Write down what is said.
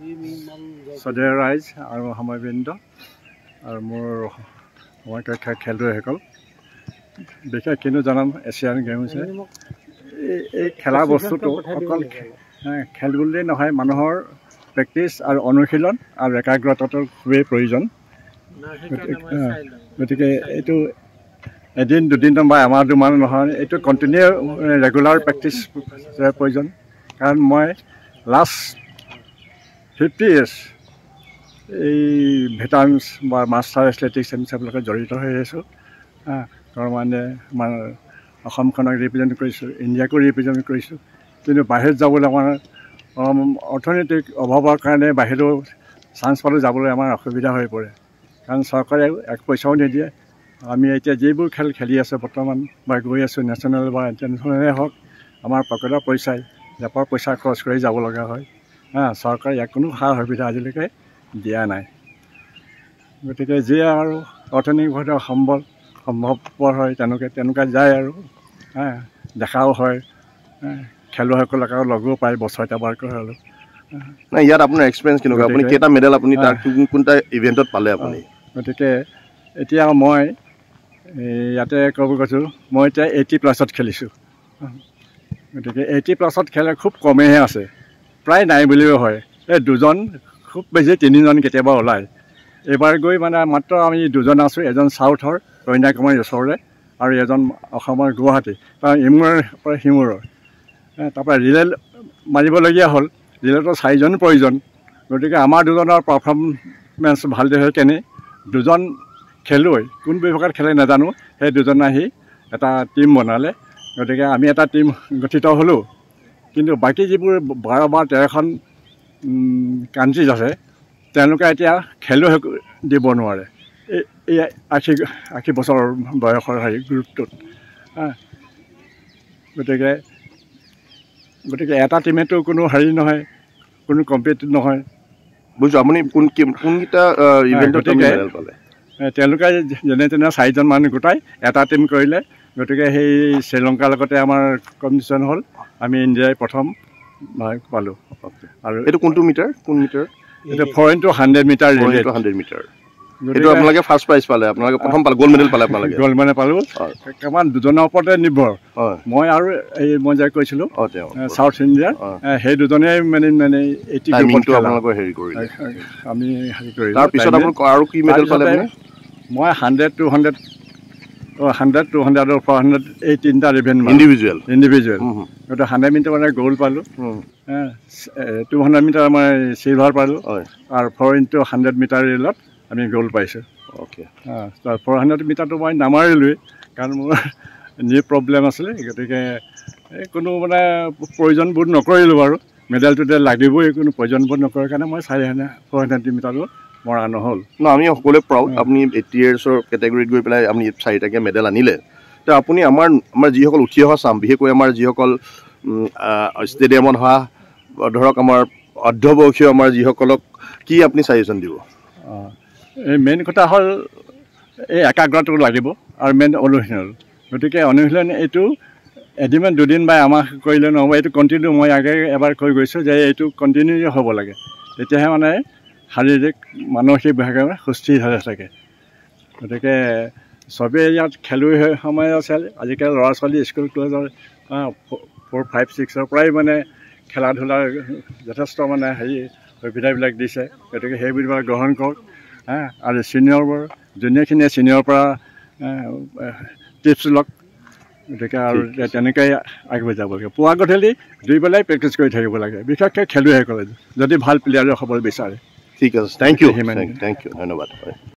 সদয় ৰাইজ আৰু সময়বৃন্দ আৰু মোৰ সময়কাক্ষা খেলুৱৈসকল বিশেষ কিন্তু জনাম এছিয়ান গেমছে এই খেলা বস্তুটো অকল খেল বুলিয়েই নহয় মানুহৰ প্ৰেক্টিচ আৰু অনুশীলন আৰু একাগ্ৰতাটো খুবেই প্ৰয়োজন গতিকে এইটো এদিন দুদিন বা এমাহ দুমাহ নহয় এইটো কণ্টিনিউ ৰেগুলাৰ প্ৰেক্টিচ প্ৰয়োজন কাৰণ মই লাষ্ট 50 years এই ভেটাৰানছ বা মাষ্টাৰ এথলেটিক্স চেম্পিয়নশ্বিপৰ লগত জড়িত হৈ আছোঁ মানে আমাৰ অসমখনক ৰিপ্ৰেজেণ্ট কৰিছোঁ ইণ্ডিয়াকো ৰিপ্ৰেজেণ্ট কৰিছোঁ কিন্তু বাহিৰত যাবলৈ আমাৰ অৰ্থনৈতিক অভাৱৰ কাৰণে বাহিৰেও চান্স পালে যাবলৈ আমাৰ অসুবিধা হৈ পৰে কাৰণ চৰকাৰে এক পইচাও নিদিয়ে আমি এতিয়া যিবোৰ খেল খেলি আছোঁ বৰ্তমান বা গৈ আছোঁ নেশ্যনেল বা ইণ্টাৰনেশ্যনেলেই হওক আমাৰ পকেটৰ পইচাই জেপৰ পইচা খৰচ কৰি যাব লগা হয় চৰকাৰে ইয়াক কোনো সা সুবিধা আজিলৈকে দিয়া নাই গতিকে যিয়ে আৰু অৰ্থনৈতিকভাৱে সম্ভৱপৰ হয় তেনেকুৱা যায় আৰু দেখাও হয় খেলুৱৈসকলক আৰু লগো পায় বছৰত এবাৰকৈ হ'লেও নাই ইয়াত আপোনাৰ এক্সপিৰিয়েঞ্চ কেনেকুৱা আপুনি কেইটা মেডেল আপুনি কোনটা ইভেণ্টত পালে আপুনি গতিকে এতিয়া মই ইয়াতে ক'ব গৈছোঁ মই এতিয়া 80+ খেলিছোঁ গতিকে 80+ খেলে খুব কমেইহে আছে প্ৰায় নাই বুলিও হয় এই দুজন খুব বেছি 3জন কেতিয়াবা ওলায় এইবাৰ গৈ মানে মাত্ৰ আমি 2জন আছোঁ এজন চাউথৰ কন্যাকুমাৰীৰ ওচৰৰে আৰু এজন অসমৰ গুৱাহাটী ইমূৰৰ পৰা সিমূৰৰ তাৰপৰা ৰিলে মাৰিবলগীয়া হ'ল ৰিলেটো 4জন প্ৰয়োজন গতিকে আমাৰ দুজনৰ পাৰফৰ্মেঞ্চ ভাল দেখে কেনে 2জন খেলুৱৈ কোন বিভাগত খেলে নাজানো সেই 2জন আহি এটা টীম বনালে গতিকে আমি এটা টীম গঠিত হ'লোঁ কিন্তু বাকী যিবোৰ 12 বা 13খন কাণ্ট্ৰিজ আছে তেওঁলোকে এতিয়া খেলুৱৈ দিব নোৱাৰে এই 80 বছৰ বয়সৰ গ্ৰুপটোত গতিকে এটা টিমেতো কোনো নহয় কোনো কম্পিটিটিভ নহয় বুজিছোঁ আপুনি কোনকেইটা ইভেণ্টত মেডেল পালে তেওঁলোকে যেনে তেনে 4জন মানুহ গোটাই এটা টিম কৰিলে গতিকে সেই শ্ৰীলংকাৰ লগতে আমাৰ কম্পিটিশ্যন হ'ল আমি ইণ্ডিয়াই প্ৰথম পালোঁ আৰু এইটো কোনটো মিটাৰ কোন মিটাৰ এইটো 4x100 মিটাৰ ৰিলে 100 মিটাৰ এইটো আপোনালোকে ফাৰ্ষ্ট প্ৰাইজ পালে আপোনালোকে প্ৰথম পালে গ'ল্ড মেডেল পালে আপোনালোকে গ'ল্ড মেডেল পালোঁ কেৱল 2জনৰ ওপৰতে নিৰ্ভৰ মই আৰু এই মই যে কৈছিলোঁ চাউথ ইণ্ডিয়াৰ সেই 2জনেই মানে 80 আপোনালোকৰ হেৰি কৰিলে আমি হেৰি কৰিলোঁ তাৰপিছত আপোনালোক আৰু কি মেডেল পালে মই 100 200 আৰু 400 এই 3টা ইভেণ্ট ইণ্ডিভিজুৱেল গতিকে 100 মিটাৰ মানে গ'ল্ড পালোঁ 200 মিটাৰ মই চিলভাৰ পালোঁ আৰু 4x100 মিটাৰ ৰিলত আমি গ'ল্ড পাইছোঁ অ'কে 400 মিটাৰটো মই নামাৰিলোৱেই কাৰণ মোৰ নি প্ৰব্লেম আছিলে গতিকে কোনো মানে প্ৰয়োজনবোধ নকৰিলোঁ বাৰু মেডেলটোতে লাগিবই কোনো প্ৰয়োজনবোধ নকৰাৰ কাৰণে মই 400 মিটাৰটো মৰা নহ'ল আমি সকলোৱে প্ৰাউড আপুনি 80 yearsৰ কেটেগৰীত গৈ পেলাই আপুনি 4টাকৈ মেডেল আনিলে তো আপুনি আমাৰ যিসকল উঠি অহা চাম বিশেষকৈ আমাৰ যিসকল ষ্টেডিয়ামত হোৱা ধৰক আমাৰ অৰ্ধবয়সীয় আমাৰ যিসকলক কি আপুনি ছাজেশ্যন দিব এই মেইন কথা হ'ল এই একাগ্ৰতাটো লাগিব আৰু মেইন অনুশীলন গতিকে অনুশীলন এইটো এদিন 2দিন বা এমাহ কৰিলে নহ'ব এইটো কণ্টিনিউ মই আগে এবাৰ কৈ গৈছোঁ যে এইটো কণ্টিনিউ হ'ব লাগে তেতিয়াহে মানে শাৰীৰিক মানসিকভাৱে সুস্থিৰ হৈ থাকে গতিকে চবেই ইয়াত খেলুৱৈ সময় আছে আজিকালি ল'ৰা ছোৱালী স্কুল কলেজৰ 4, 5, 6ৰ পৰাই মানে খেলা ধূলাৰ যথেষ্ট মানে সুবিধাবিলাক দিছে গতিকে সেইবিলাক গ্ৰহণ কৰক আৰু ছিনিয়ৰবোৰ জুনিয়ৰখিনিয়ে ছিনিয়ৰৰ পৰা টিপছ লওক গতিকে আৰু তেনেকৈ আগবাঢ়ি যাব লাগে পুৱা গধূলি 2 বেলাই প্ৰেক্টিছ কৰি থাকিব লাগে বিশেষকৈ খেলুৱৈসকলে যদি ভাল প্লেয়াৰ হ'ব বিচাৰে ঠিক আছে থেংক ইউ ধন্যবাদ